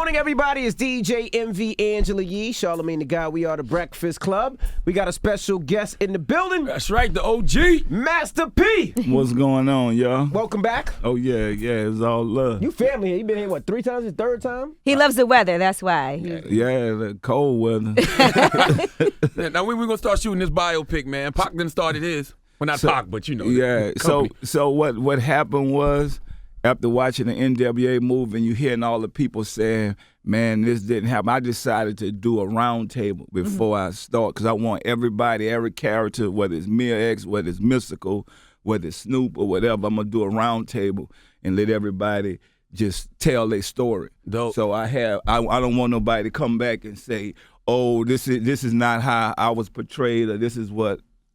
morning, everybody. It's DJ MV Angela Yee, Charlamagne the Guy. We are the Breakfast Club. We got a special guest in the building. That's right, the OG. Master P. What's going on, y'all? Welcome back. Oh, yeah, it's all love. You family here. You been here, what, 3 times? Your third time? He loves the weather, that's why. Yeah, the cold weather. Now, when we going to start shooting this biopic, man? Pac done started his. Well, not Pac, but you know. Yeah, so what happened was, after watching the NWA movie and you hearing all the people saying, man, this didn't happen, I decided to do a round table before I start because I want everybody, every character, whether it's Mia X, whether it's Mystical, whether it's Snoop or whatever, I'm going to do a round table and let everybody just tell their story. Dope. So I don't want nobody to come back and say, oh, this is not how I was portrayed or this is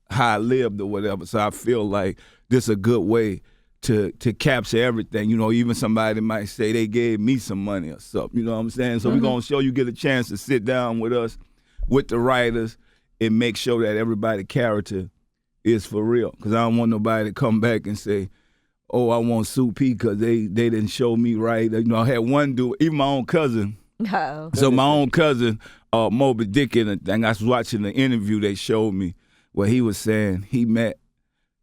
how I lived or whatever. So I feel like this is a good way to capture everything. You know, even somebody might say they gave me some money or something. You know what I'm saying? So we're going to show you get a chance to sit down with us, with the writers, and make sure that everybody's character is for real. Because I don't want nobody to come back and say, oh, I want Sue P because they didn't show me right. You know, I had one dude, even my own cousin. Oh. So my own cousin, Moby Dick, and the thing, I was watching the interview they showed me where he was saying he met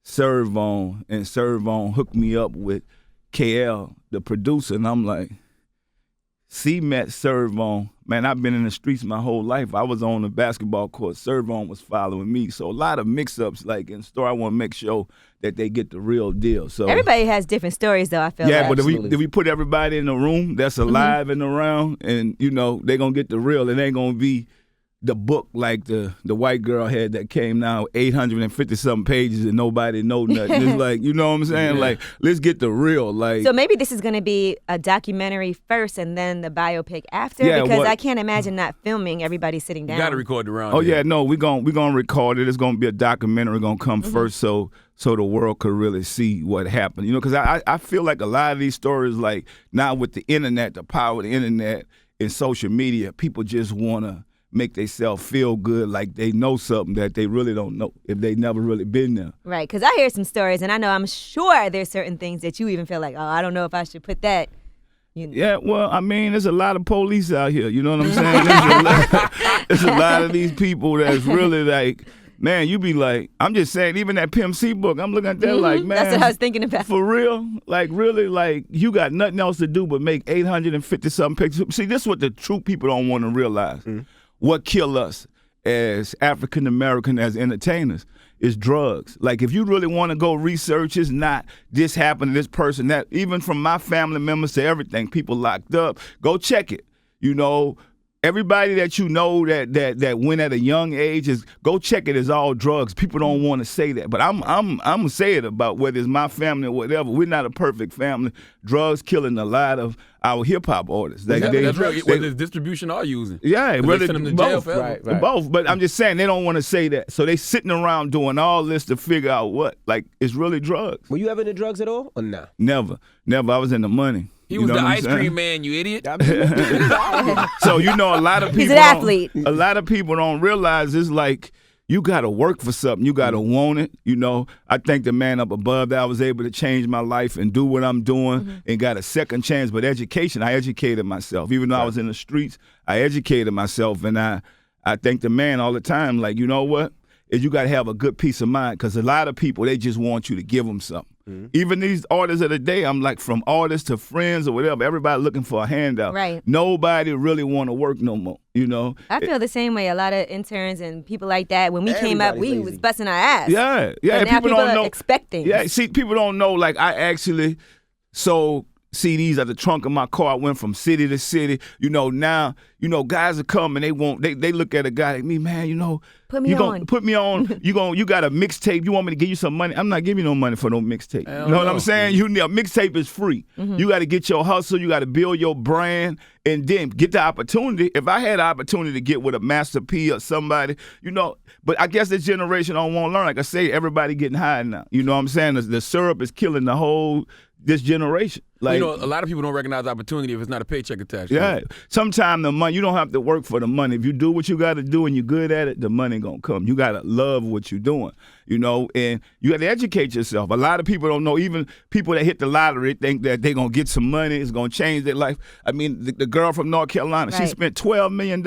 Servon, and Servon hooked me up with KL, the producer, and I'm like, C met Servon. Man, I've been in the streets my whole life. I was on the basketball court. Servon was following me. So a lot of mix-ups, like in the store, I want to make sure that they get the real deal. So everybody has different stories, though, I feel yeah, like. but if we put everybody in the room that's alive and around, and, you know, they're going to get the real. It ain't going to be the book like the white girl had that came now 850-something pages and nobody know nothing. It's like, you know what I'm saying? Yeah. Like, let's get the real. Like, so maybe this is going to be a documentary first and then the biopic after? Yeah, because I can't imagine not filming everybody sitting down. You got to record the round. Oh, yeah, no, we're gonna record it. It's going to be a documentary going to come first so the world could really see what happened. You know, because I feel like a lot of these stories, like now with the internet, the power of the internet and social media, people just want to make themselves feel good like they know something that they really don't know if they never really been there. Right, because I hear some stories, and I'm sure there's certain things that you even feel like, oh, I don't know if I should put that. Yeah, well, I mean, there's a lot of police out here, you know what I'm saying? There's a lot of these people that's really like, man, you be like, I'm just saying, even that Pimp C book, I'm looking at that like, man. That's what I was thinking about. For real? Like, really, like, you got nothing else to do but make 850-something pictures. See, this is what the true people don't want to realize. What kill us as African American, as entertainers, is drugs. Like, if you really want to go research, it's not this happened to this person. That even from my family members to everything, people locked up. Go check it. You know, everybody that you know that went at a young age is go check it. It's all drugs. People don't want to say that, but I'm gonna say it about whether it's my family or whatever. We're not a perfect family. Drugs killing a lot of our hip hop artists. That's right. Whether it's distribution or using. Yeah, whether send them to jail forever. Right. Both. But I'm just saying they don't want to say that, so they sitting around doing all this to figure out what it's really drugs. Were you ever into drugs at all or nah? Never. I was in the money. He was the ice cream man, you idiot. So, you know, a lot of people. He's an athlete. A lot of people don't realize it's like you got to work for something. You got to want it. You know, I thank the man up above that I was able to change my life and do what I'm doing and got a second chance. But education, I educated myself. Even though I was in the streets, I educated myself. And I thank the man all the time. Like, you know what? Is you got to have a good peace of mind because a lot of people, they just want you to give them something. Even these artists of the day, I'm like, from artists to friends or whatever, everybody looking for a handout. Right. Nobody really want to work no more, you know? I feel the same way. A lot of interns and people like that, when we came up, we was busting our ass. Yeah. But now people don't know. Are expecting. Yeah, see, people don't know, like, I actually sold CDs at the trunk of my car. I went from city to city. You know, now, you know, guys are coming. They look at a guy like me, man, you know. Put me on. Put me on. You got a mixtape. You want me to give you some money? I'm not giving you no money for no mixtape. You know what I'm saying? A mixtape is free. You got to get your hustle. You got to build your brand and then get the opportunity. If I had the opportunity to get with a Master P or somebody, you know, but I guess this generation don't want to learn. Like I say, everybody getting high now. You know what I'm saying? The syrup is killing the whole this generation. Like, a lot of people don't recognize opportunity if it's not a paycheck attached. Yeah. Sometimes the money, you don't have to work for the money. If you do what you got to do and you're good at it, the money gonna come. You got to love what you're doing, and you got to educate yourself. A lot of people don't know. Even people that hit the lottery think that they're gonna get some money. It's gonna change their life. I mean, the girl from North Carolina, she spent $12 million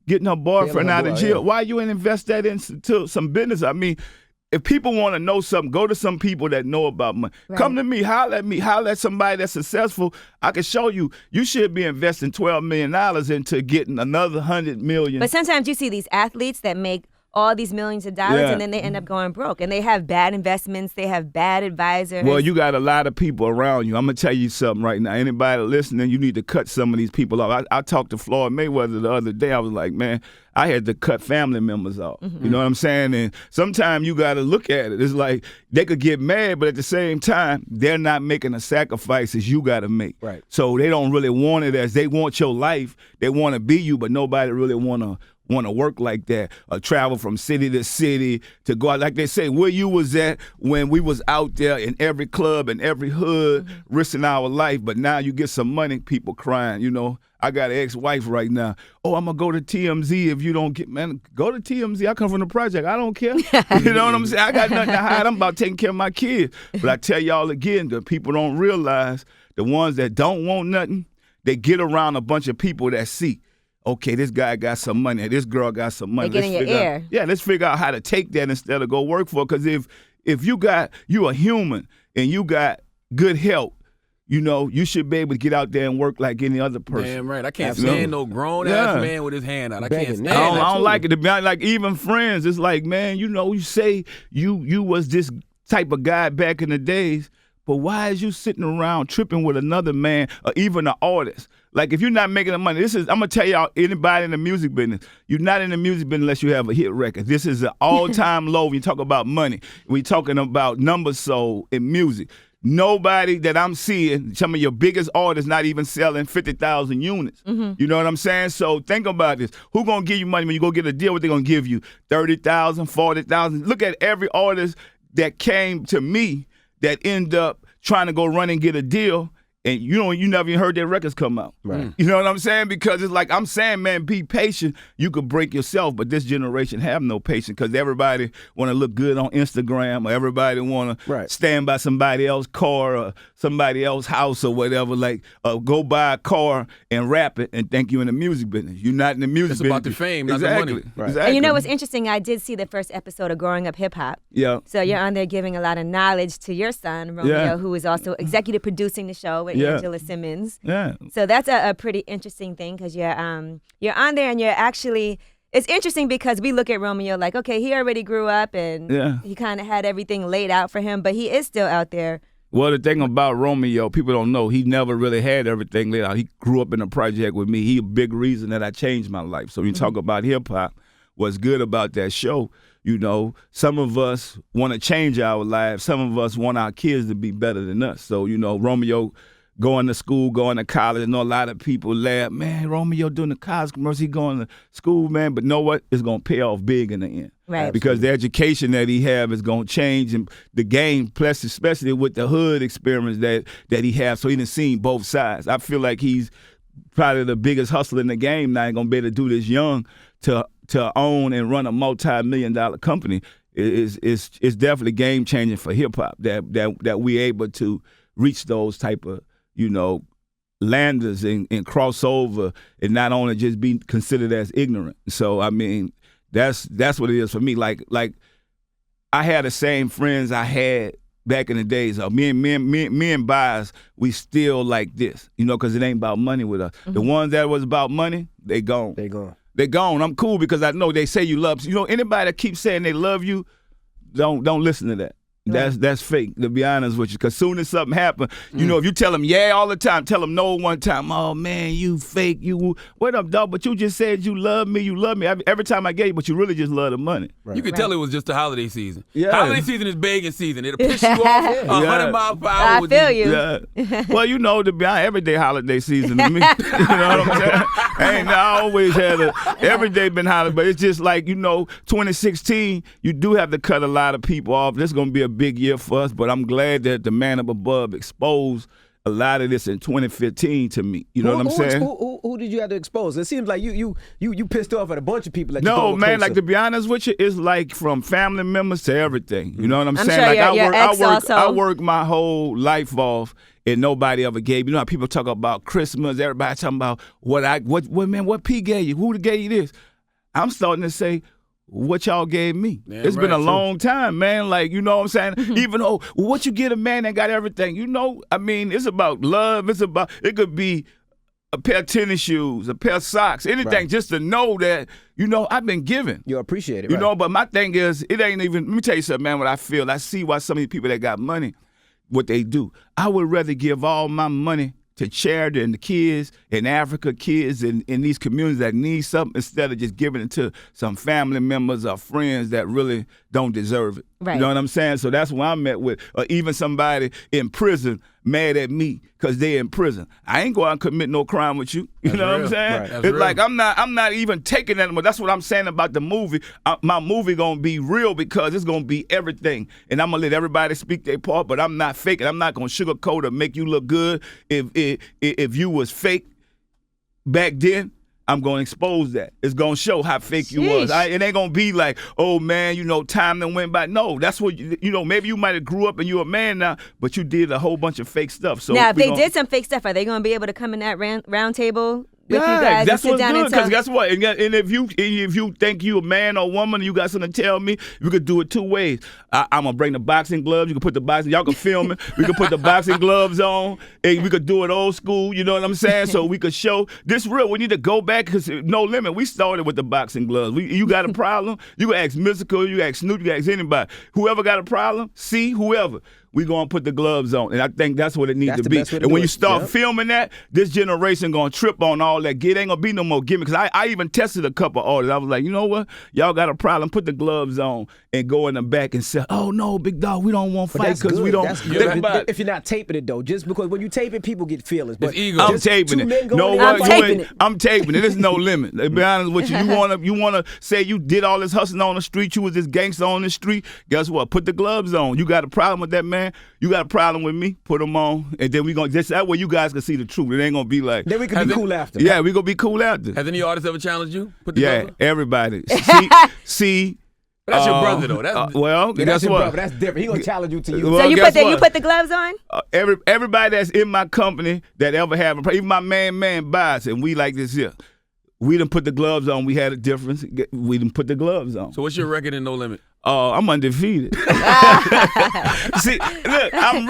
getting her boyfriend out of jail. Yeah. Why you ain't invest that into some business? I mean, if people want to know something, go to some people that know about money. Right. Come to me, holler at somebody that's successful. I can show you. You should be investing $12 million into getting another $100 million. But sometimes you see these athletes that make all these millions of dollars and then they end up going broke. And they have bad investments. They have bad advisors. Well, you got a lot of people around you. I'm going to tell you something right now. Anybody listening, you need to cut some of these people off. I talked to Floyd Mayweather the other day. I was like, man, I had to cut family members off. Mm-hmm. You know what I'm saying? And sometimes you got to look at it. It's like they could get mad, but at the same time, they're not making the sacrifices you got to make. Right. So they don't really want it as they want your life. They want to be you, but nobody really want to work like that, or travel from city to city to go out. Like they say, where you was at when we was out there in every club and every hood risking our life, but now you get some money, people crying, I got an ex-wife right now. Oh, I'm going to go to TMZ if you don't get, man, go to TMZ. I come from the project. I don't care. You know what I'm saying? I got nothing to hide. I'm about taking care of my kids. But I tell y'all again, the people don't realize the ones that don't want nothing, they get around a bunch of people that see. Okay, this guy got some money. This girl got some money. They get in your ear. Let's figure out how to take that instead of go work for it. Because if you a human and you got good health, you should be able to get out there and work like any other person. Damn right. I can't stand no grown-ass man with his hand out. I can't stand that. I don't like it. To be like, even friends, it's like, man, you say you was this type of guy back in the days, but why is you sitting around tripping with another man or even an artist? Like, if you're not making the money, I'm going to tell y'all, anybody in the music business, you're not in the music business unless you have a hit record. This is an all-time low when you talk about money. We're talking about numbers sold in music. Nobody that I'm seeing, some of your biggest artists not even selling 50,000 units. Mm-hmm. You know what I'm saying? So think about this. Who going to give you money when you go get a deal? What they going to give you? 30,000, 40,000? Look at every artist that came to me that end up trying to go run and get a deal, and you never even heard their records come out. Right. You know what I'm saying? Because it's like I'm saying, man, be patient. You could break yourself, but this generation have no patience because everybody want to look good on Instagram, or everybody want to stand by somebody else's car or somebody else's house or whatever. Like, go buy a car and rap it and think you're in the music business. You're not in the music business. It's about the fame, not the money. Right. Exactly. And what's interesting? I did see the first episode of Growing Up Hip Hop. Yeah. So you're on there giving a lot of knowledge to your son, Romeo, who is also executive producing the show with Angela Simmons. Yeah. So that's a pretty interesting thing because you're on there and you're actually. It's interesting because we look at Romeo like, okay, he already grew up and he kind of had everything laid out for him, but he is still out there. Well, the thing about Romeo, people don't know, he never really had everything laid out. He grew up in a project with me. He a big reason that I changed my life. So when you talk about hip-hop, what's good about that show, some of us want to change our lives. Some of us want our kids to be better than us. So, Romeo going to school, going to college. I know a lot of people laugh, man, Romeo doing the college commercial, he going to school, man. But know what? It's going to pay off big in the end. Right. Because the education that he have is going to change and the game, plus especially with the hood experience that he has. So he done seen both sides. I feel like he's probably the biggest hustler in the game now. Ain't going to be able to do this young to own and run a multi-million-dollar company. It's definitely game-changing for hip-hop that we able to reach those type of landers and cross over and not only just be considered as ignorant. So, I mean, that's what it is for me. Like I had the same friends I had back in the days. Me and Bias, we still like this, because it ain't about money with us. Mm-hmm. The ones that was about money, they gone. They gone. I'm cool because I know they say you love. Anybody that keeps saying they love you, don't listen to that. That's fake, to be honest with you. Because soon as something happens, if you tell them yeah all the time, tell them no one time, oh, man, you fake. You what up, dog? But you just said you love me. You love me. Every time I gave you, but you really just love the money. Right. You could tell it was just the holiday season. Yeah. Holiday season is begging season. It'll piss you off 100 miles per hour. I feel you. Yeah. Well, to be honest, every day holiday season to me. You know what I'm saying? I always had every day been holiday, but it's just like, 2016, you do have to cut a lot of people off. There's going to be a big year for us, but I'm glad that the man up above exposed a lot of this in 2015 to me. You know what I'm saying? Who did you have to expose? It seems like you pissed off at a bunch of people. That No, man, like to be honest with you, it's like from family members to everything. You know what I'm saying? Sure Like I work my whole life off and nobody ever gave. You know how people talk about Christmas, everybody talking about what P gave you, who gave you this. I'm starting to say, what y'all gave me. Yeah, it's been a long time, man. Like, you know what I'm saying? Even though, what you get a man that got everything, you know? I mean, it's about love. It could be a pair of tennis shoes, a pair of socks, anything, just to know that, you know, I've been given. You appreciate it, You know, but my thing is, it ain't even, let me tell you something, man, what I feel. I see why some of these people that got money, what they do. I would rather give all my money to charity and the kids in Africa, kids in these communities that need something, instead of just giving it to some family members or friends that really don't deserve it. Right. You know what I'm saying? So that's where I'm at with, or even somebody in prison mad at me because they're in prison. I ain't going to commit no crime with you. You know what I'm saying? Right. It's like I'm not even taking that anymore. That's what I'm saying about the movie. My movie going to be real because it's going to be everything. And I'm going to let everybody speak their part, but I'm not faking. I'm not going to sugarcoat or make you look good. If you was fake back then, I'm going to expose that. It's going to show how fake you was. It ain't going to be like, oh, man, you know, time that went by. No, that's what, you know, maybe you might have grew up and you're a man now, but you did a whole bunch of fake stuff. So now, if they did some fake stuff, are they going to be able to come in that round table with you guys that's and sit what's down good, and talk? because guess what? And if you think you a man or woman and you got something to tell me, you could do it two ways. I'm going to bring the boxing gloves. You can put the boxing, y'all can film it. We can put the boxing gloves on, and we could do it old school, you know what I'm saying? So we could show this real. We need to go back, because No Limit, we started with the boxing gloves. You got a problem, you can ask Mystical, you can ask Snoop, you can ask anybody. Whoever got a problem, whoever. We gonna put the gloves on, and I think that's what it needs to be. And when you start filming that, this generation gonna trip on all that. It ain't gonna be no more gimmicks. I even tested a couple artists. I was like, you know what? Y'all got a problem? Put the gloves on and go in the back and say, oh no, big dog, we don't want to fight because we don't. If you're not taping it though, just because when you tape it, people get feelings. But I'm taping it. No, I'm taping it. There's No Limit. To be honest with you, you wanna say you did all this hustling on the street, you was this gangster on the street. Guess what? Put the gloves on. You got a problem with that, man? You got a problem with me? Put them on, and then we gonna that way you guys can see the truth. It ain't gonna be like. Then we can be cool after. Yeah, we gonna be cool after. Has any artist ever challenged you? Put the gloves on? Everybody. See. But that's your brother though. That's that's what. Brother. That's different. He gonna challenge you to you. Well, so you put the gloves on? Everybody that's in my company that ever have even my man buys, and we like this here. We done put the gloves on. We had a difference. We done put the gloves on. So what's your record in No Limit? I'm undefeated. See, look, I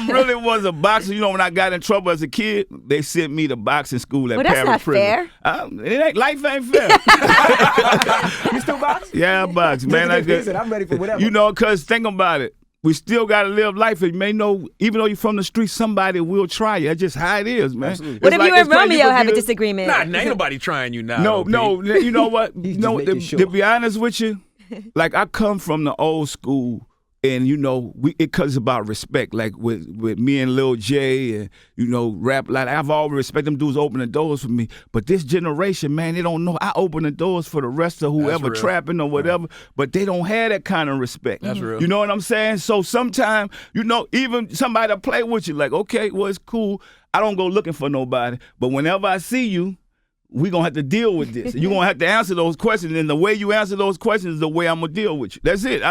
really was a boxer. You know, when I got in trouble as a kid, they sent me to boxing school at Paris Prison. Fair. Life ain't fair. You still box? Yeah, I box, man. I'm ready for whatever. You know, because think about it. We still got to live life. And you may know, even though you're from the street, somh will try you. That's just how it is, man. What if you and Romeo have a disagreement? Nah, ain't nobody trying you now. No. You know what? To be honest with you, like I come from the old school, and you know, it's about respect. Like with me and Lil J, and you know, rap. Like I've always respect them dudes opening doors for me. But this generation, man, they don't know. I open the doors for the rest of whoever trapping or whatever, but they don't have that kind of respect. That's real. You know what I'm saying? So sometimes, you know, even somebody to play with you, like, okay, well, it's cool. I don't go looking for nobody, but whenever I see you, we gonna have to deal with this. You're gonna have to answer those questions, and the way you answer those questions is the way I'm gonna deal with you. That's it.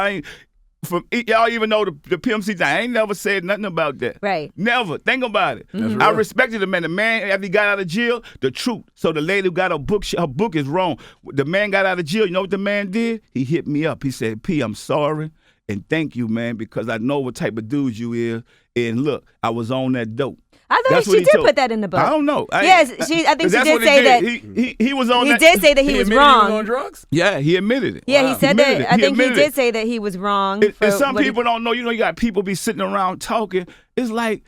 Y'all even know the PMC thing. I ain't never said nothing about that. Right. Never. Think about it. I respected the man. The man, after he got out of jail, the truth. So the lady who got her book is wrong. The man got out of jail. You know what the man did? He hit me up. He said, P, I'm sorry. And thank you, man, because I know what type of dude you is. And look, I was on that dope. I thought she did put that in the book. I don't know. Yes, I think she did say that. He was on that. He did say that he was wrong. He was on drugs? Yeah, he admitted it. Yeah, he said that. I think he did say that he was wrong. And some people don't know. You know, you got people be sitting around talking. It's like,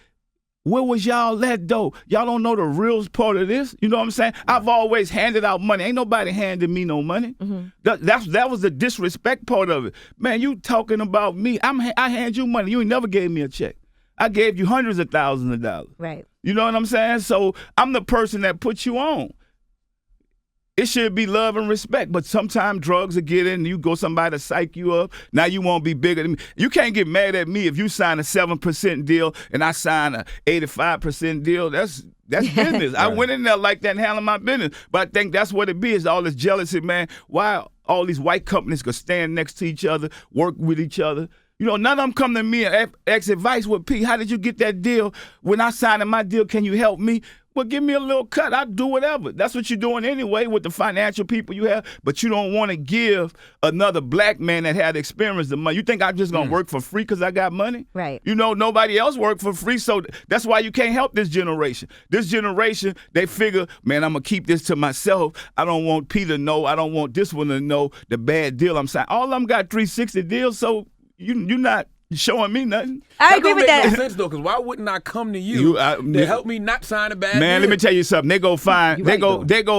where was y'all at, though? Y'all don't know the real part of this? You know what I'm saying? I've always handed out money. Ain't nobody handed me no money. That was the disrespect part of it. Man, you talking about me. I hand you money. You ain't never gave me a check. I gave you hundreds of thousands of dollars. Right. You know what I'm saying? So I'm the person that put you on. it should be love and respect. But sometimes drugs will get in, you go somebody to psych you up. Now you won't be bigger than me. You can't get mad at me if you sign a 7% deal and I sign a 85% deal. That's business. I went in there like that and handled my business. But I think that's what it be, is all this jealousy, man. Why all these white companies could stand next to each other, work with each other. You know, none of them come to me and ask advice with P. How did you get that deal? When I signed my deal, can you help me? Well, give me a little cut. I'll do whatever. That's what you're doing anyway with the financial people you have. But you don't want to give another black man that had experience the money. You think I'm just going to work for free because I got money? Right. You know, nobody else work for free. So that's why you can't help this generation. This generation, they figure, man, I'm going to keep this to myself. I don't want P to know. I don't want this one to know the bad deal I'm signing. All of them got 360 deals, so you're not showing me nothing. I agree with that. that. Make no sense though, because why wouldn't I come to you to help me not sign a bad deal? Man, let me tell you something. They go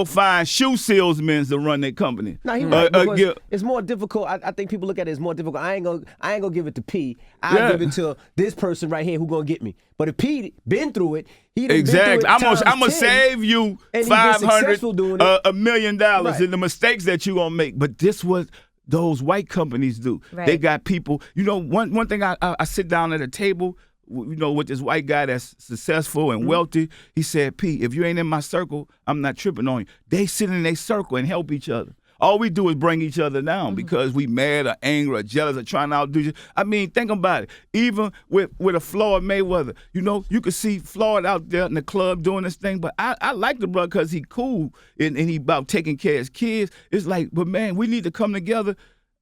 find shoe salesmen to run their company. No, he right, because it's more difficult. I think people look at it as more difficult. I ain't gonna give it to P. I'll give it to this person right here who gonna get me. But if P been through it, he done exactly. been through it I'm gonna save you $500, $1 million right. in the mistakes that you gonna make. But this was those white companies do. Right. They got people. You know, one thing I sit down at a table, you know, with this white guy that's successful and wealthy. He said, P, if you ain't in my circle, I'm not tripping on you. They sit in their circle and help each other. All we do is bring each other down because we mad or angry or jealous or trying to outdo you. I mean, think about it. Even with a Floyd Mayweather, you know, you could see Floyd out there in the club doing this thing, but I like the brother because he cool and he about taking care of his kids. It's like, but man, we need to come together,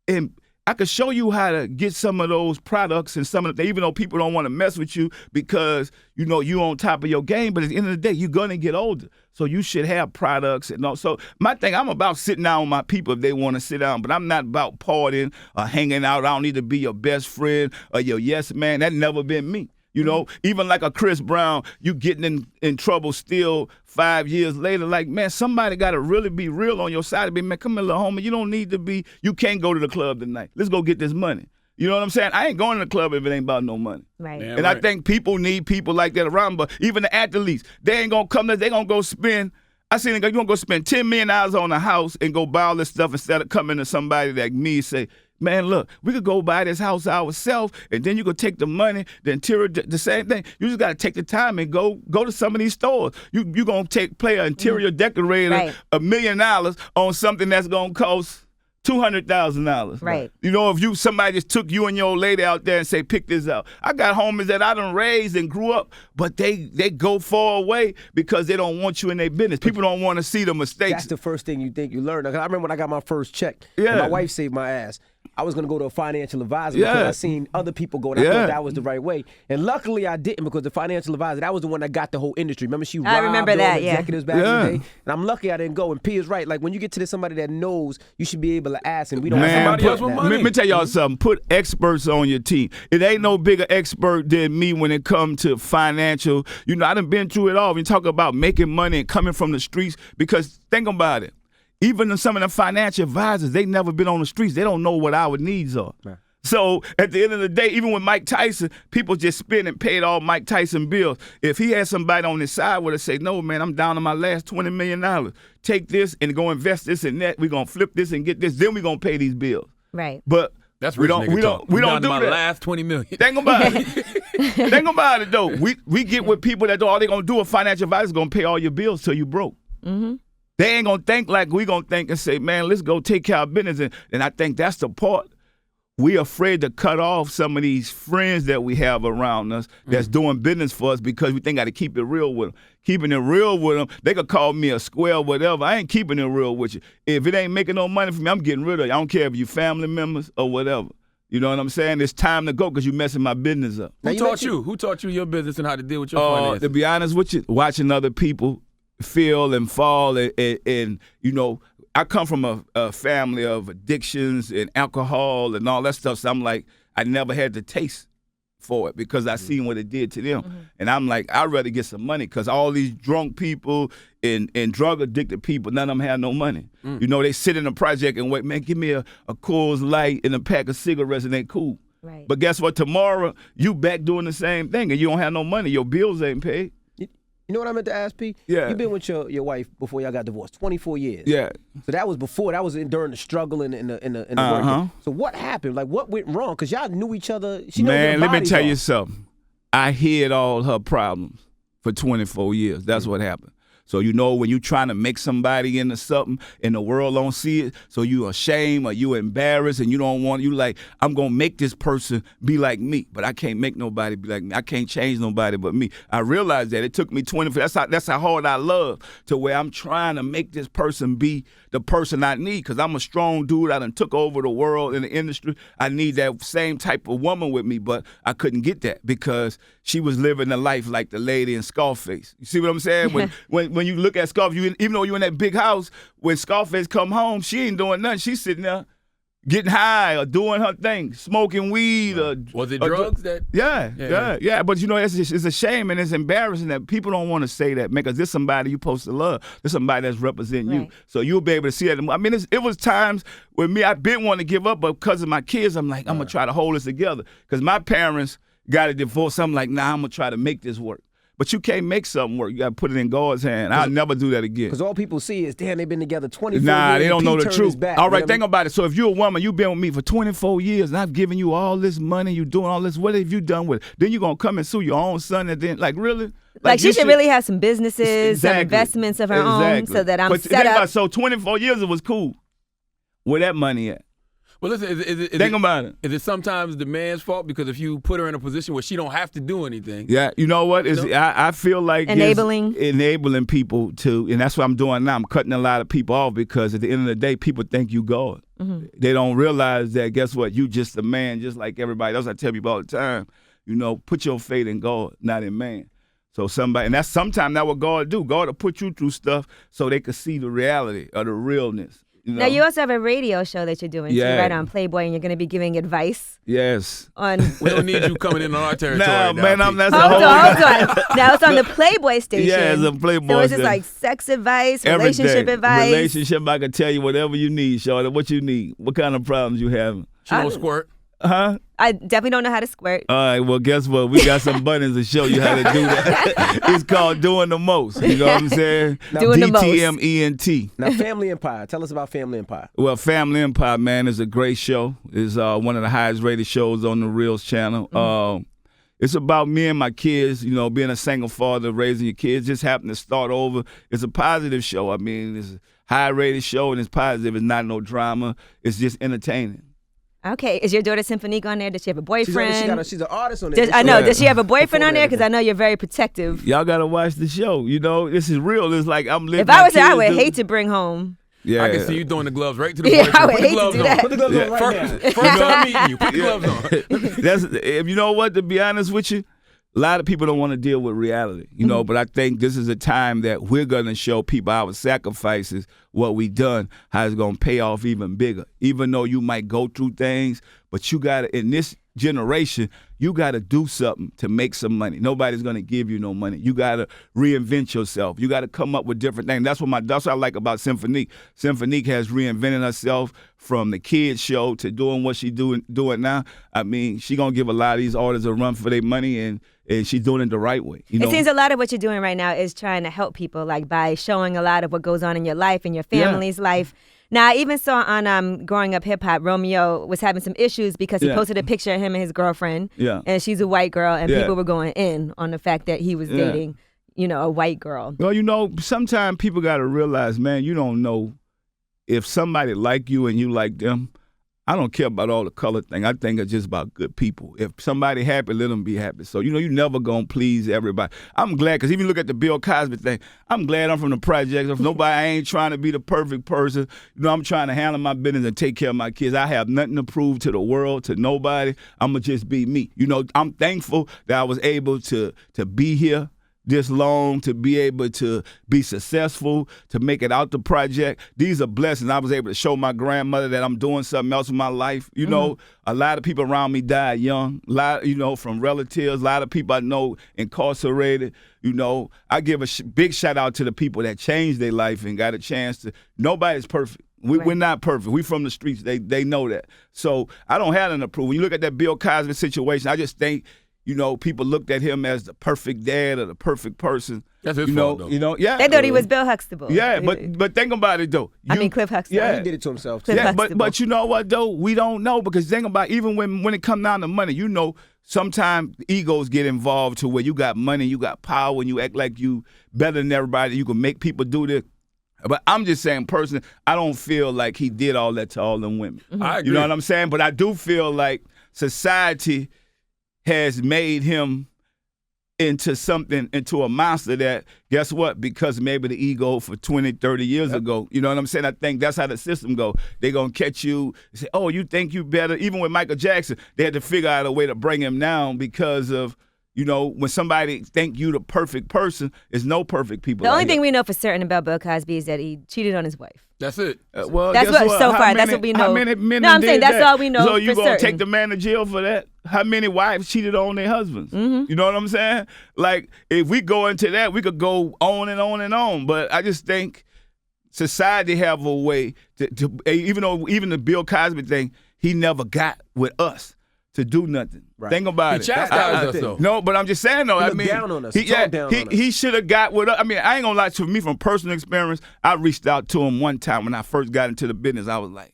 and I could show you how to get some of those products and some of the, even though people don't want to mess with you because, you know, you on top of your game, but at the end of the day, you're going to get older. So you should have products and all. So my thing, I'm about sitting down with my people if they want to sit down, but I'm not about partying or hanging out. I don't need to be your best friend or your yes man. That's never been me. You know, even like a Chris Brown, you getting in trouble still 5 years later. Like, man, somebody got to really be real on your side. Be, man, come here, little homie. You don't need to be, you can't go to the club tonight. Let's go get this money. You know what I'm saying? I ain't going to the club if it ain't about no money. Right. Yeah, and right. I think people need people like that around. But even the athletes, they ain't going to come there. They going to go spend, I seen them, you going to go spend $10 million on a house and go buy all this stuff instead of coming to somebody like me and say, man, look, we could go buy this house ourselves, and then you could take the money, the interior, the same thing. You just got to take the time and go to some of these stores. You going to play an interior decorator Right. $1 million on something that's going to cost $200,000. Right. You know, if somebody just took you and your old lady out there and say, pick this out. I got homies that I done raised and grew up, but they go far away because they don't want you in their business. People don't want to see the mistakes. That's the first thing you think you learn. I remember when I got my first check, Yeah. and my wife saved my ass. I was going to go to a financial advisor because I seen other people go, and I thought that was the right way. And luckily I didn't, because the financial advisor, that was the one that got the whole industry. Remember, she robbed remember all that, the yeah. executives back in the day. And I'm lucky I didn't go. And P is right. Like, when you get to somebody that knows, you should be able to ask, and we don't have Man, somebody else with money. let me tell y'all something. Put experts on your team. It ain't no bigger expert than me when it comes to financial. You know, I done been through it all. When you talk about making money and coming from the streets, because think about it. Even some of the financial advisors, they never been on the streets. They don't know what our needs are. Right. So at the end of the day, even with Mike Tyson, people just spent and paid all Mike Tyson bills. If he had somebody on his side where they say, no, man, I'm down to my last $20 million. Take this and go invest this and that. We're going to flip this and get this. Then we're going to pay these bills. Right. But that's we don't do my that. Last $20 million. Think about it. Think about it, though. We get with people that all they're going to do, a financial advisor is going to pay all your bills till you broke. Mm-hmm. They ain't going to think like we going to think and say, man, let's go take care of business. And I think that's the part. We're afraid to cut off some of these friends that we have around us that's doing business for us because we think got to keep it real with them. Keeping it real with them, they could call me a square, whatever. I ain't keeping it real with you. If it ain't making no money for me, I'm getting rid of you. I don't care if you family members or whatever. You know what I'm saying? It's time to go because you're messing my business up. Who taught you your business and how to deal with your finances? To be honest with you, watching other people feel and fall and you know, I come from a family of addictions and alcohol and all that stuff. So I'm like, I never had the taste for it because I seen what it did to them. Mm-hmm. And I'm like, I'd rather get some money because all these drunk people and drug addicted people, none of them have no money. You know, they sit in a project and wait, man, give me a Coors Light and a pack of cigarettes and they cool. Right. But guess what? Tomorrow, you back doing the same thing and you don't have no money. Your bills ain't paid. You know what I meant to ask, P? Yeah. You've been with your wife before y'all got divorced, 24 years. Yeah. So that was before. That was during the struggle in the work. So what happened? Like, what went wrong? Because y'all knew each other. She knows Man, your let me bodies tell off. you something. I hid all her problems for 24 years. That's what happened. So you know when you trying to make somebody into something and the world don't see it, so you ashamed or you embarrassed and you don't want, you like, I'm going to make this person be like me, but I can't make nobody be like me. I can't change nobody but me. I realized that. It took me 24, that's how hard I love, to where I'm trying to make this person be the person I need, because I'm a strong dude. I done took over the world in the industry. I need that same type of woman with me, but I couldn't get that because she was living a life like the lady in Scarface. You see what I'm saying? When you look at Scarface, even though you're in that big house, when Scarface come home, she ain't doing nothing. She's sitting there getting high or doing her thing, smoking weed. Or, was it drugs that? Yeah. But you know, it's a shame and it's embarrassing that people don't want to say that, man, because this somebody you're supposed to love. This somebody that's representing you. So you'll be able to see that. I mean, it was times with me, I didn't want to give up, but because of my kids, I'm like, I'm going to try to hold this together. Because my parents got a divorce. I'm like, nah, I'm going to try to make this work. But you can't make something work. You got to put it in God's hand. I'll never do that again. Because all people see is, damn, they've been together 24 years. Nah, they don't know the truth. Back, all right, think about it. So if you're a woman, you've been with me for 24 years, and I've given you all this money, you doing all this, what have you done with it? Then you're going to come and sue your own son, and then, like, really? Like she should really have some businesses, some investments of her own, so that I'm set up. So 24 years, it was cool. Where that money at? Well, listen, think about it. Is it sometimes the man's fault? Because if you put her in a position where she don't have to do anything. Yeah, you know what? I feel like enabling people to, and that's what I'm doing now. I'm cutting a lot of people off because at the end of the day, people think you God. Mm-hmm. They don't realize that, guess what? You just a man, just like everybody else. I tell people all the time, you know, put your faith in God, not in man. So somebody, and that's sometimes not what God do. God will put you through stuff so they can see the reality or the realness. You know? Now, you also have a radio show that you're doing, too, right, on Playboy, and you're going to be giving advice. Yes. We don't need you coming in on our territory. Nah, man, hold on. Now, it's on the Playboy station. Yeah, it's a Playboy So it's just like sex advice, relationship advice. Relationship, I can tell you whatever you need, Shorty. What you need. What kind of problems you having. She don't squirt. Huh? I definitely don't know how to squirt. All right, well, guess what? We got some buttons to show you how to do that. It's called Doing the Most. You know what I'm saying? Doing the Most. DTMENT. Now, Family Empire. Tell us about Family Empire. Well, Family Empire, man, is a great show. It's one of the highest rated shows on the Reels channel. Mm-hmm. It's about me and my kids, you know, being a single father, raising your kids, just happened to start over. It's a positive show. I mean, it's a high rated show and it's positive. It's not no drama. It's just entertaining. Okay, is your daughter Symphonique on there? Does she have a boyfriend? She's an artist on there. I know. Does she have a boyfriend on there? Because I know you're very protective. Y'all gotta watch the show. You know, this is real. It's like I'm living. If I was her, I would hate to bring home. Yeah, I can see you throwing the gloves right to the boyfriend. I would Put hate the gloves to do on. that. Put the gloves on right now. First time meeting you, put the gloves on. That's, you know what? To be honest with you, a lot of people don't want to deal with reality, you know, but I think this is a time that we're going to show people our sacrifices, what we done, how it's going to pay off even bigger. Even though you might go through things, but you got to, in this generation, you got to do something to make some money. Nobody's going to give you no money. You got to reinvent yourself. You got to come up with different things. That's what I like about Symphonique. Symphonique has reinvented herself from the kids show to doing what she doing now. I mean, she going to give a lot of these artists a run for their money, and she's doing it the right way. You know? It seems a lot of what you're doing right now is trying to help people, like by showing a lot of what goes on in your life and your family's life. Now, I even saw on Growing Up Hip Hop, Romeo was having some issues because he posted a picture of him and his girlfriend, and she's a white girl, and people were going in on the fact that he was dating, you know, a white girl. Well, you know, sometimes people got to realize, man, you don't know if somebody like you and you like them. I don't care about all the color thing. I think it's just about good people. If somebody happy, let them be happy. So, you know, you never going to please everybody. I'm glad, because even look at the Bill Cosby thing, I'm glad I'm from the projects. If nobody, I ain't trying to be the perfect person. You know, I'm trying to handle my business and take care of my kids. I have nothing to prove to the world, to nobody. I'm going to just be me. You know, I'm thankful that I was able to be here this long, to be able to be successful, to make it out the project. These are blessings. I was able to show my grandmother that I'm doing something else in my life. You know, a lot of people around me died young, a lot, you know, from relatives, a lot of people I know incarcerated. You know, I give a big shout out to the people that changed their life and got a chance to. Nobody's perfect. We're not perfect. We from the streets. They know that. So I don't have an approval. When you look at that Bill Cosby situation, I just think, you know, people looked at him as the perfect dad or the perfect person. That's his you fault, know, though. You know, yeah. They thought he was Bill Huxtable. Yeah, but think about it though. Cliff Huxtable. Yeah, He did it to himself. Cliff yeah, Huxtable. but you know what though? We don't know because think about even when it come down to money, you know, sometimes egos get involved to where you got money, you got power, and you act like you better than everybody. You can make people do this. But I'm just saying, personally, I don't feel like he did all that to all them women. I agree. You know what I'm saying? But I do feel like society has made him into a monster that, guess what? Because maybe the ego for 20, 30 years ago, you know what I'm saying? I think that's how the system go. They're going to catch you and say, oh, you think you better? Even with Michael Jackson, they had to figure out a way to bring him down because of, you know, when somebody think you the perfect person, there's no perfect people. The only thing we know for certain about Bill Cosby is that he cheated on his wife. That's it. Well, That's guess what so How far. many- That's what we know. How many men No, I'm did saying that's that? all we know So you for gonna certain. take the man to jail for that? How many wives cheated on their husbands? You know what I'm saying? Like if we go into that, we could go on and on and on. But I just think society have a way to even the Bill Cosby thing, he never got with us to do nothing. Right. Think about He it. chastised us, though. No, but I'm just saying though. He I looked mean, down on us. He, Talked down on us. he should have got with us. I mean, I ain't gonna lie to me from personal experience. I reached out to him one time when I first got into the business. I was like,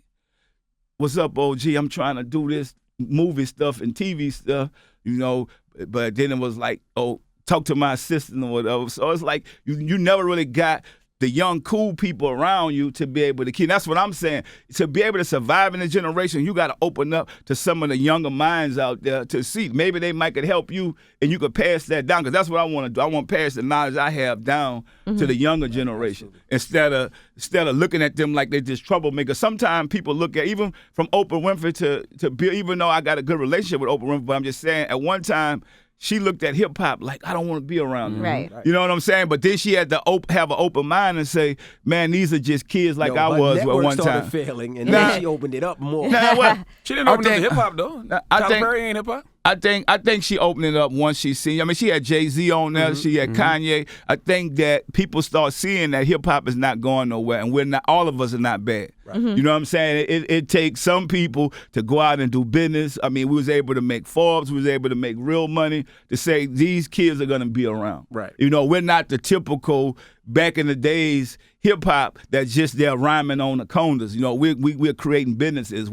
"What's up, OG? I'm trying to do this movie stuff and TV stuff, you know." But then it was like, "Oh, talk to my assistant or whatever." So it's like you never really got the young, cool people around you to be able to keep. That's what I'm saying. To be able to survive in this generation, you got to open up to some of the younger minds out there to see. Maybe they might could help you and you could pass that down because that's what I want to do. I want to pass the knowledge I have down to the younger generation instead of looking at them like they're just troublemakers. Sometimes people look at, even from Oprah Winfrey to Bill, even though I got a good relationship with Oprah Winfrey, but I'm just saying at one time, she looked at hip hop like, I don't want to be around them. Right. You know what I'm saying? But then she had to have an open mind and say, man, these are just kids like I was at one started time. failing, and Nah. then she opened it up more. Nah, what? She didn't open up to think- hip hop though. I Tyler think- Perry ain't hip hop. I think she opened it up once she seen. I mean, she had Jay-Z on there. She had Kanye. I think that people start seeing that hip hop is not going nowhere, and we're not. All of us are not bad. You know what I'm saying? It takes some people to go out and do business. I mean, we was able to make Forbes. We was able to make real money to say these kids are gonna be around. Right. You know, we're not the typical back in the days hip hop that's just there rhyming on the corners. You know, we're creating businesses.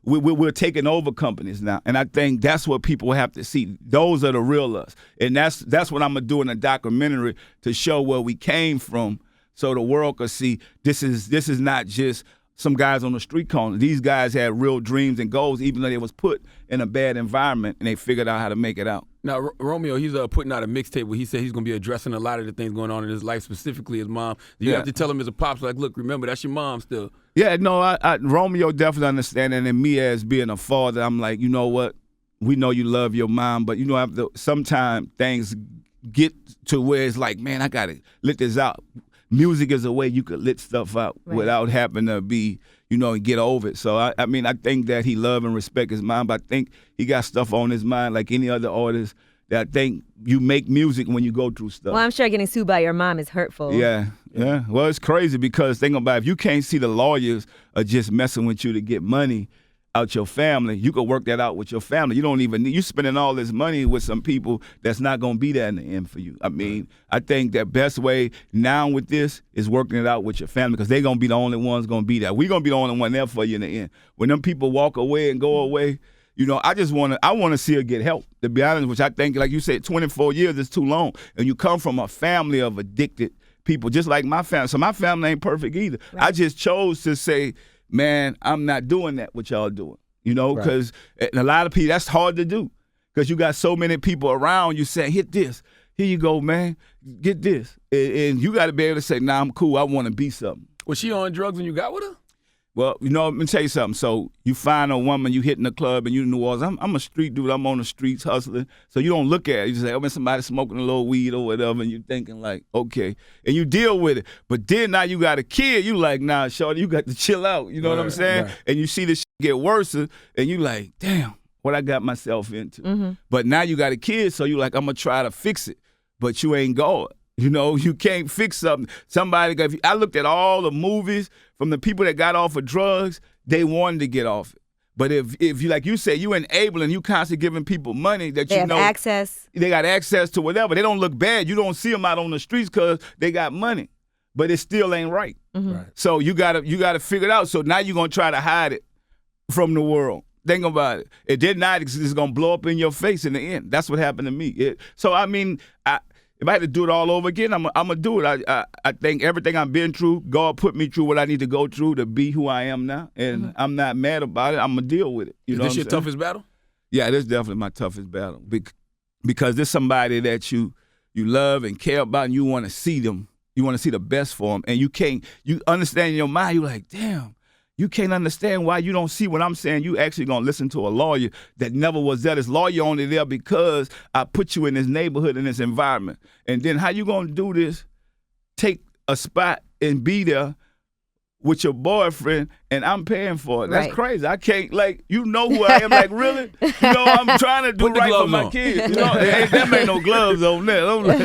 We're taking over companies now, and I think that's what people have to see. Those are the real us, and that's what I'm gonna do in a documentary to show where we came from, so the world could see this is not just some guys on the street corner. These guys had real dreams and goals, even though they was put in a bad environment, and they figured out how to make it out. Now, Romeo, he's putting out a mixtape where he said he's going to be addressing a lot of the things going on in his life, specifically his mom. You have to tell him as a pops, like, look, remember, that's your mom still. Yeah, no, Romeo definitely understand that, and me as being a father, I'm like, you know what? We know you love your mom, but you know, sometimes things get to where it's like, man, I got to let this out. Music is a way you could let stuff out without having to be, you know, and get over it. So, I mean, I think that he love and respect his mom, but I think he got stuff on his mind like any other artist that I think you make music when you go through stuff. Well, I'm sure getting sued by your mom is hurtful. Yeah. Well, it's crazy because think about it, if you can't see the lawyers are just messing with you to get money out your family, you could work that out with your family. You don't even need, you spending all this money with some people that's not going to be there in the end for you. I mean, I think that best way now with this is working it out with your family because they're going to be the only ones going to be there. We're going to be the only one there for you in the end. When them people walk away and go away, you know, I want to see her get help, to be honest, which I think, like you said, 24 years is too long. And you come from a family of addicted people, just like my family. So my family ain't perfect either. Right. I just chose to say, man, I'm not doing that what y'all doing, you know, because a lot of people, that's hard to do because you got so many people around you saying, hit this, here you go, man, get this. And you got to be able to say, nah, I'm cool, I want to be something. Was she on drugs when you got with her? Well, you know, let me tell you something. So you find a woman, you hitting the club, and you in New Orleans. I'm a street dude. I'm on the streets hustling. So you don't look at it. You say, oh, man, somebody smoking a little weed or whatever, and you're thinking like, okay. And you deal with it. But then now you got a kid. You like, nah, shorty, you got to chill out. You know what I'm saying? Right. And you see this shit get worse, and you like, damn, what I got myself into. Mm-hmm. But now you got a kid, so you like, I'm going to try to fix it. But you ain't going. You know, you can't fix something. I looked at all the movies from the people that got off of drugs, they wanted to get off it. But if you, like you say, you enabling, you constantly giving people money that they you have know access. They got access to whatever. They don't look bad. You don't see them out on the streets because they got money, but it still ain't right. Right. So you gotta figure it out. So now you're gonna try to hide it from the world. Think about it. It did not exist. It's gonna blow up in your face in the end. That's what happened to me. So I mean, if I had to do it all over again, I'm gonna do it. I think everything I've been through, God put me through what I need to go through to be who I am now, and I'm not mad about it. I'm gonna deal with it. You know Is this your toughest battle? Yeah, this is definitely my toughest battle because there's somebody that you love and care about, and you want to see them. You want to see the best for them, and you can't. You understand in your mind. You're like, damn. You can't understand why you don't see what I'm saying. You actually gonna listen to a lawyer that never was there. This lawyer only there because I put you in this neighborhood, in this environment. And then how you gonna do this? Take a spot and be there with your boyfriend, and I'm paying for it. That's Right. crazy. I can't, like, you know who I am. Like, really? You know, I'm trying to do Put the right for gloves my on. kids. You know, there ain't no gloves on there. I'm like,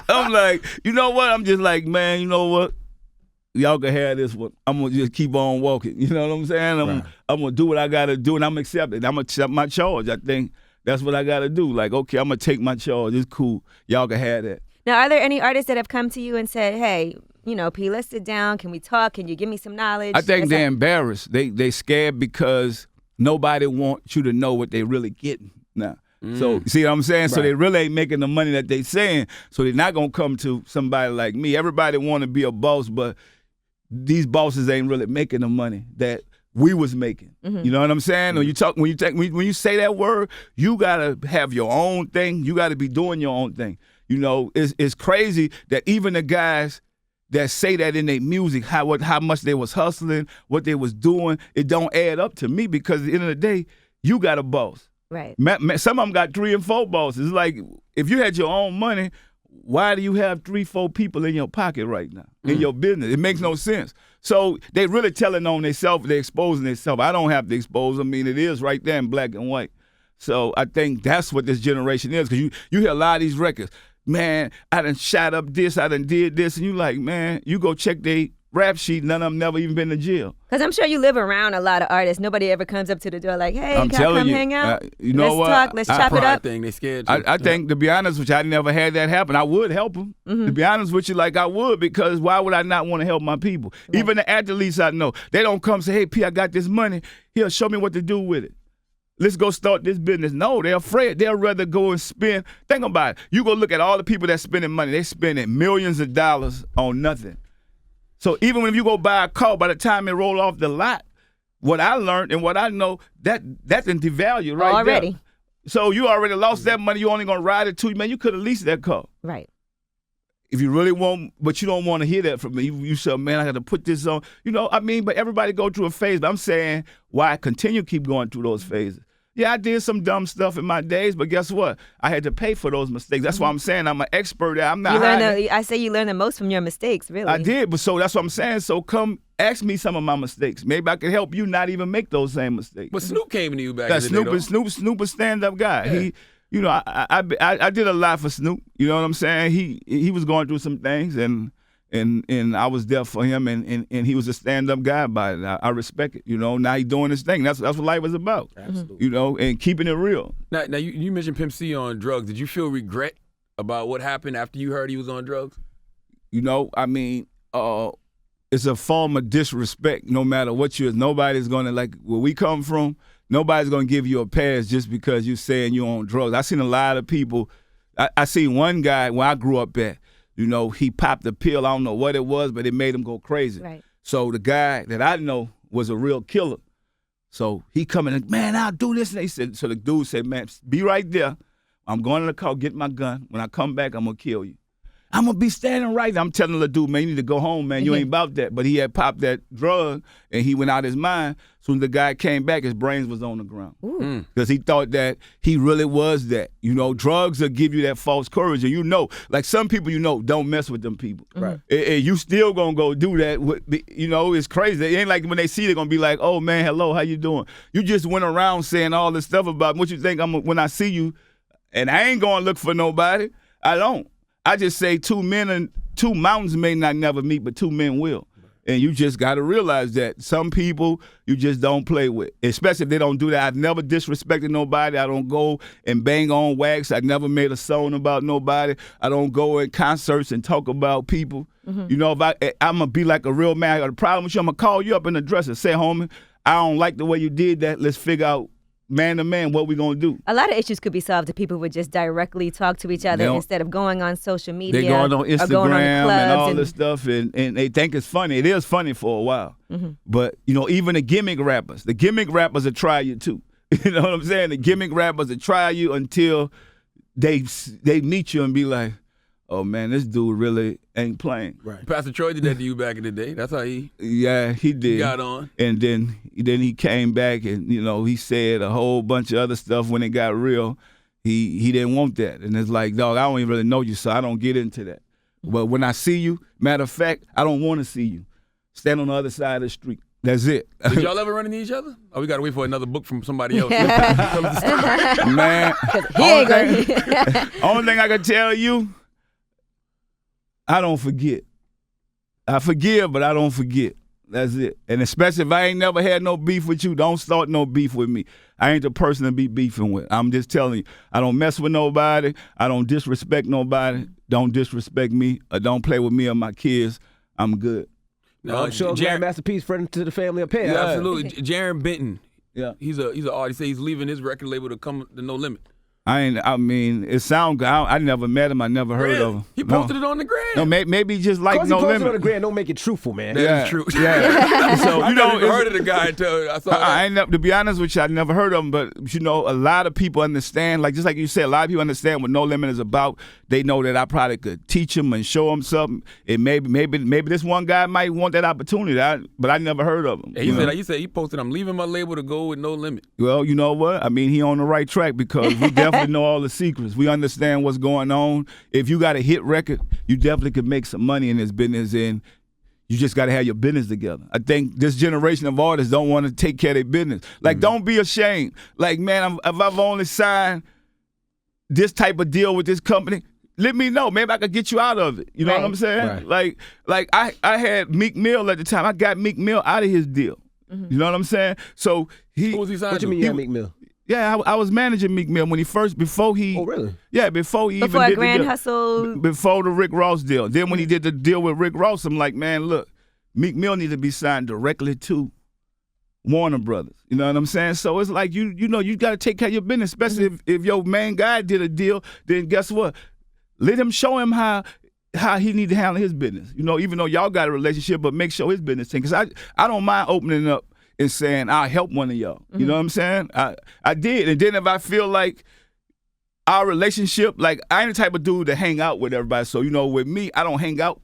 I'm like, you know what? I'm just like, man, you know what? Y'all can have this one. I'm gonna just keep on walking. You know what I'm saying? I'm gonna do what I gotta do, and I'm accepting. I'm gonna accept my charge. I think that's what I gotta do. Like, okay, I'm gonna take my charge. It's cool. Y'all can have that. Now, are there any artists that have come to you and said, hey, you know, P, let's sit down. Can we talk? Can you give me some knowledge? I think they're embarrassed. They scared because nobody wants you to know what they really getting now. So, see what I'm saying? Right. So they really ain't making the money that they saying. So they're not gonna come to somebody like me. Everybody want to be a boss, but these bosses ain't really making the money that we was making. You know what I'm saying? When you say that word, you gotta have your own thing. You gotta be doing your own thing. You know, it's crazy that even the guys that say that in their music, how much they was hustling, what they was doing, it don't add up to me because at the end of the day, you got a boss. Right. Some of them got 3 and 4 bosses. It's like, if you had your own money, why do you have 3, 4 people in your pocket right now in your business? It makes no sense. So they really telling on themselves, they exposing themselves. I don't have to expose them. I mean, it is right there in black and white. So I think that's what this generation is, because you hear a lot of these records. Man, I done shot up this, I done did this, and you like, man, you go check they rap sheet, none of them never even been to jail. Because I'm sure you live around a lot of artists. Nobody ever comes up to the door like, hey, I'm can I come you, hang out? You know let's what? talk, let's chop it up. Thing, they scared I think, to be honest with you, I never had that happen. I would help them. To be honest with you, like I would, because why would I not want to help my people? Right. Even the athletes I know, they don't come say, hey, P, I got this money. Here, show me what to do with it. Let's go start this business. No, they're afraid. They'll rather go and spend. Think about it. You go look at all the people that's spending money. They're spending millions of dollars on nothing. So even when you go buy a car, by the time it roll off the lot, what I learned and what I know, that's in devalue right already. There. So you already lost that money. You only going to ride it to, man, you could have leased that car. Right. If you really want, but you don't want to hear that from me. You say, man, I got to put this on. You know, I mean, but everybody go through a phase. But I'm saying why I continue keep going through those phases. Yeah, I did some dumb stuff in my days, but guess what? I had to pay for those mistakes. That's why I'm saying I'm an expert. I'm not. I say you learn the most from your mistakes, really. I did, but so that's what I'm saying. So come ask me some of my mistakes. Maybe I can help you not even make those same mistakes. But Snoop came to you back in the day, Snoop a stand-up guy. Yeah. He, you know, I did a lot for Snoop. You know what I'm saying? He was going through some things, and I was there for him, and he was a stand-up guy about it. I respect it. You know, now he's doing his thing. That's what life is about. Absolutely. You know, and keeping it real. Now you mentioned Pimp C on drugs. Did you feel regret about what happened after you heard he was on drugs? You know, I mean, it's a form of disrespect no matter what you is. Nobody's going to, like, where we come from, nobody's going to give you a pass just because you're saying you're on drugs. I seen a lot of people. I seen one guy where I grew up at, you know, he popped a pill. I don't know what it was, but it made him go crazy. Right. So the guy that I know was a real killer. So he coming and, man, I'll do this. And they said, so the dude said, man, be right there. I'm going to the car, get my gun. When I come back, I'm going to kill you. I'm going to be standing right there. I'm telling the dude, man, you need to go home, man. You ain't about that. But he had popped that drug, and he went out his mind. So when the guy came back, his brains was on the ground. Because he thought that he really was that. You know, drugs will give you that false courage. And you know, like some people you know, don't mess with them people. Right. And you still going to go do that. You know, it's crazy. It ain't like when they see they're going to be like, oh, man, hello, how you doing? You just went around saying all this stuff about what you think when I see you. And I ain't going to look for nobody. I don't. I just say two mountains may not never meet, but 2 men will. And you just got to realize that some people you just don't play with, especially if they don't do that. I've never disrespected nobody. I don't go and bang on wax. I never made a song about nobody. I don't go in concerts and talk about people. You know, if I'm going to be like a real man. I got a problem with you, I'm going to call you up and address it. Say, homie, I don't like the way you did that. Let's figure out man to man what we going to do. A lot of issues could be solved if people would just directly talk to each other instead of going on social media. They going on Instagram or going on and all this stuff, and they think it's funny. It is funny for a while. But, you know, even the gimmick rappers will try you too. You know what I'm saying? The gimmick rappers will try you until they meet you and be like, oh, man, this dude really ain't playing. Right. Pastor Troy did that to you back in the day. That's how he did. He got on. And then he came back and, you know, he said a whole bunch of other stuff when it got real. He didn't want that. And it's like, dog, I don't even really know you, so I don't get into that. But when I see you, matter of fact, I don't want to see you. Stand on the other side of the street. That's it. Did y'all ever run into each other? Oh, we got to wait for another book from somebody else. Man, only thing I can tell you, I don't forget. I forgive, but I don't forget. That's it. And especially if I ain't never had no beef with you, don't start no beef with me. I ain't the person to be beefing with. I'm just telling you, I don't mess with nobody. I don't disrespect nobody. Don't disrespect me or don't play with me or my kids. I'm good. No, I'm sure Grandmaster P's friend to the family up here. Yeah, absolutely. Jaron Benton. Yeah. He's an artist. He's leaving his record label to come to No Limit. It sounds good. I never met him. I never heard of him. He posted it on the gram. No, maybe just like No Limit. Because he posted on the gram, don't make it truthful, man. That's true. Yeah. So I never heard of the guy until I saw that. To be honest with you, I never heard of him. But you know, a lot of people understand. Like just like you said, a lot of people understand what No Limit is about. They know that I probably could teach them and show them something. And maybe this one guy might want that opportunity. But I never heard of him. He said he posted, "I'm leaving my label to go with No Limit." Well, you know what? I mean, he on the right track because we definitely know all the secrets. We understand what's going on. If you got a hit record, you definitely could make some money in this business, and you just got to have your business together. I think this generation of artists don't want to take care of their business. Like, don't be ashamed. Like, man, if I've only signed this type of deal with this company, let me know. Maybe I could get you out of it. You know what I'm saying? Right. Like I had Meek Mill at the time. I got Meek Mill out of his deal. You know what I'm saying? So who was he signed What you mean, Meek Mill? Yeah, I was managing Meek Mill when before he. Oh, really? Yeah, before he before even did Grand the deal, Hustle. Before the Rick Ross deal. Then when he did the deal with Rick Ross, I'm like, man, look, Meek Mill needs to be signed directly to Warner Brothers. You know what I'm saying? So it's like you know you got to take care of your business, especially if your main guy did a deal. Then guess what? Let him show him how he need to handle his business. You know, even though y'all got a relationship, but make sure his business thing. Because I don't mind opening up and saying, I'll help one of y'all. You know what I'm saying? I did. And then if I feel like our relationship, like I ain't the type of dude to hang out with everybody. So, you know, with me, I don't hang out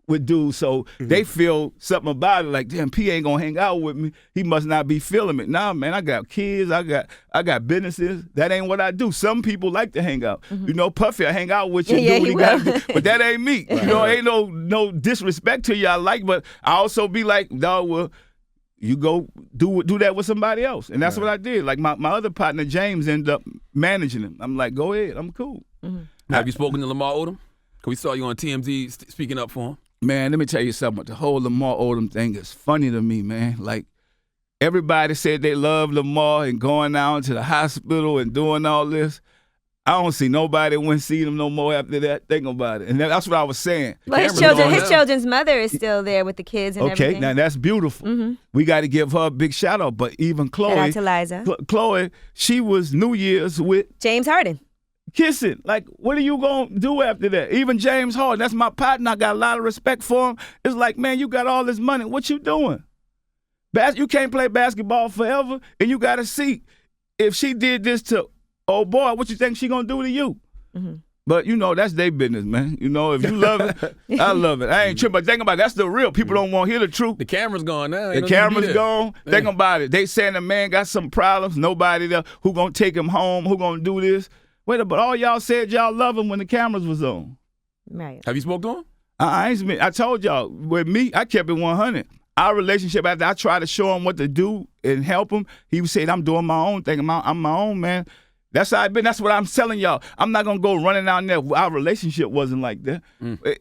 with dudes. So they feel something about it, like, damn, P ain't gonna hang out with me. He must not be feeling it. Nah, man, I got kids, I got businesses. That ain't what I do. Some people like to hang out. You know, Puffy, I hang out with you, do what he got to do. But that ain't me. You know, ain't no disrespect to you I like, but I also be like, dog, well, you go do that with somebody else. And that's what I did. Like my other partner, James, ended up managing him. I'm like, go ahead. I'm cool. Have you spoken to Lamar Odom? Because we saw you on TMZ speaking up for him. Man, let me tell you something. The whole Lamar Odom thing is funny to me, man. Like, everybody said they love Lamar and going out to the hospital and doing all this. I don't see nobody went see him no more after that. Think about it. And that's what I was saying. Well, his children's mother is still there with the kids and everything. Okay, now that's beautiful. We got to give her a big shout out. But even Chloe, shout out to Liza. Chloe, she was New Year's with James Harden. Kissing. Like, what are you going to do after that? Even James Harden, that's my partner. I got a lot of respect for him. It's like, man, you got all this money. What you doing? You can't play basketball forever, and you got to see if she did this to oh boy, what you think she gonna do to you? But you know, that's their business, man. You know, if you love it, I love it. I ain't tripping. But think about it, that's the real. People don't want to hear the truth. The camera's gone now. The camera's gone. Think about it. They saying the man got some problems. Nobody there who gonna take him home, who gonna do this. Wait a minute, but all y'all said y'all love him when the cameras was on. Right. Have you spoke to him? I told y'all, with me, I kept it 100. Our relationship, after I tried to show him what to do and help him, he said, I'm doing my own thing. I'm my own man. That's how I been. That's what I'm telling y'all. I'm not gonna go running down there. Our relationship wasn't like that.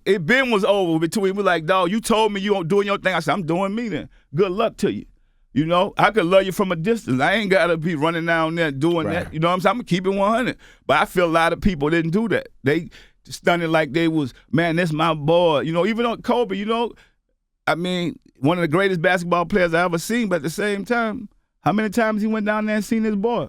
It been was over between. We like, dog, you told me you doing your thing. I said, I'm doing me then. Good luck to you. You know, I could love you from a distance. I ain't gotta be running down there doing that. You know what I'm saying? I'm gonna keep it 100. But I feel a lot of people didn't do that. They stunned it like they was, man, that's my boy. You know, even on Kobe, you know, I mean, one of the greatest basketball players I ever seen, but at the same time, how many times he went down there and seen his boy?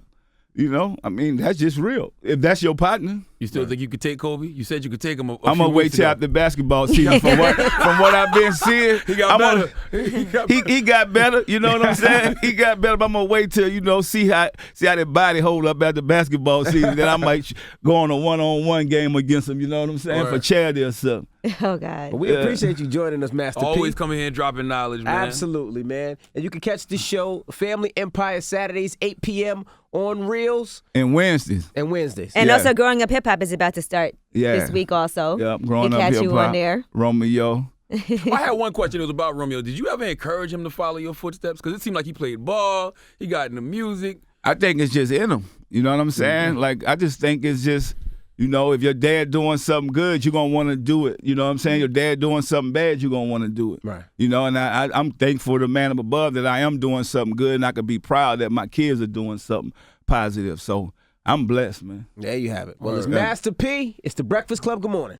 You know, I mean, that's just real. If that's your partner. You still think you could take Kobe? You said you could take him I'm going to wait till after basked season from what I've been seeing. He got better. He got better, you know what I'm saying? He got better, but I'm going to wait till, you know, see how that body hold up after basketball season. Then I might go on a one-on-one game against him, you know what I'm saying, for charity or something. Oh, God. But we appreciate you joining us, Master P. Always coming here and dropping knowledge, man. Absolutely, man. And you can catch this show, Family Empire, Saturdays, 8 p.m. on Reels. And Wednesdays. And also Growing Up Hip Hop is about to start this week also. Yep, Growing Up Hip Hip Hop. You on there. Romeo. I had one question. It was about Romeo. Did you ever encourage him to follow your footsteps? Because it seemed like he played ball. He got into music. I think it's just in him. You know what I'm saying? Mm-hmm. Like, I just think it's just, you know, if your dad doing something good, you're going to want to do it. You know what I'm saying? Your dad doing something bad, you're going to want to do it. Right. You know, and I'm thankful to the man up above that I am doing something good, and I could be proud that my kids are doing something positive. So I'm blessed, man. There you have it. Well, it's Master P. It's the Breakfast Club. Good morning.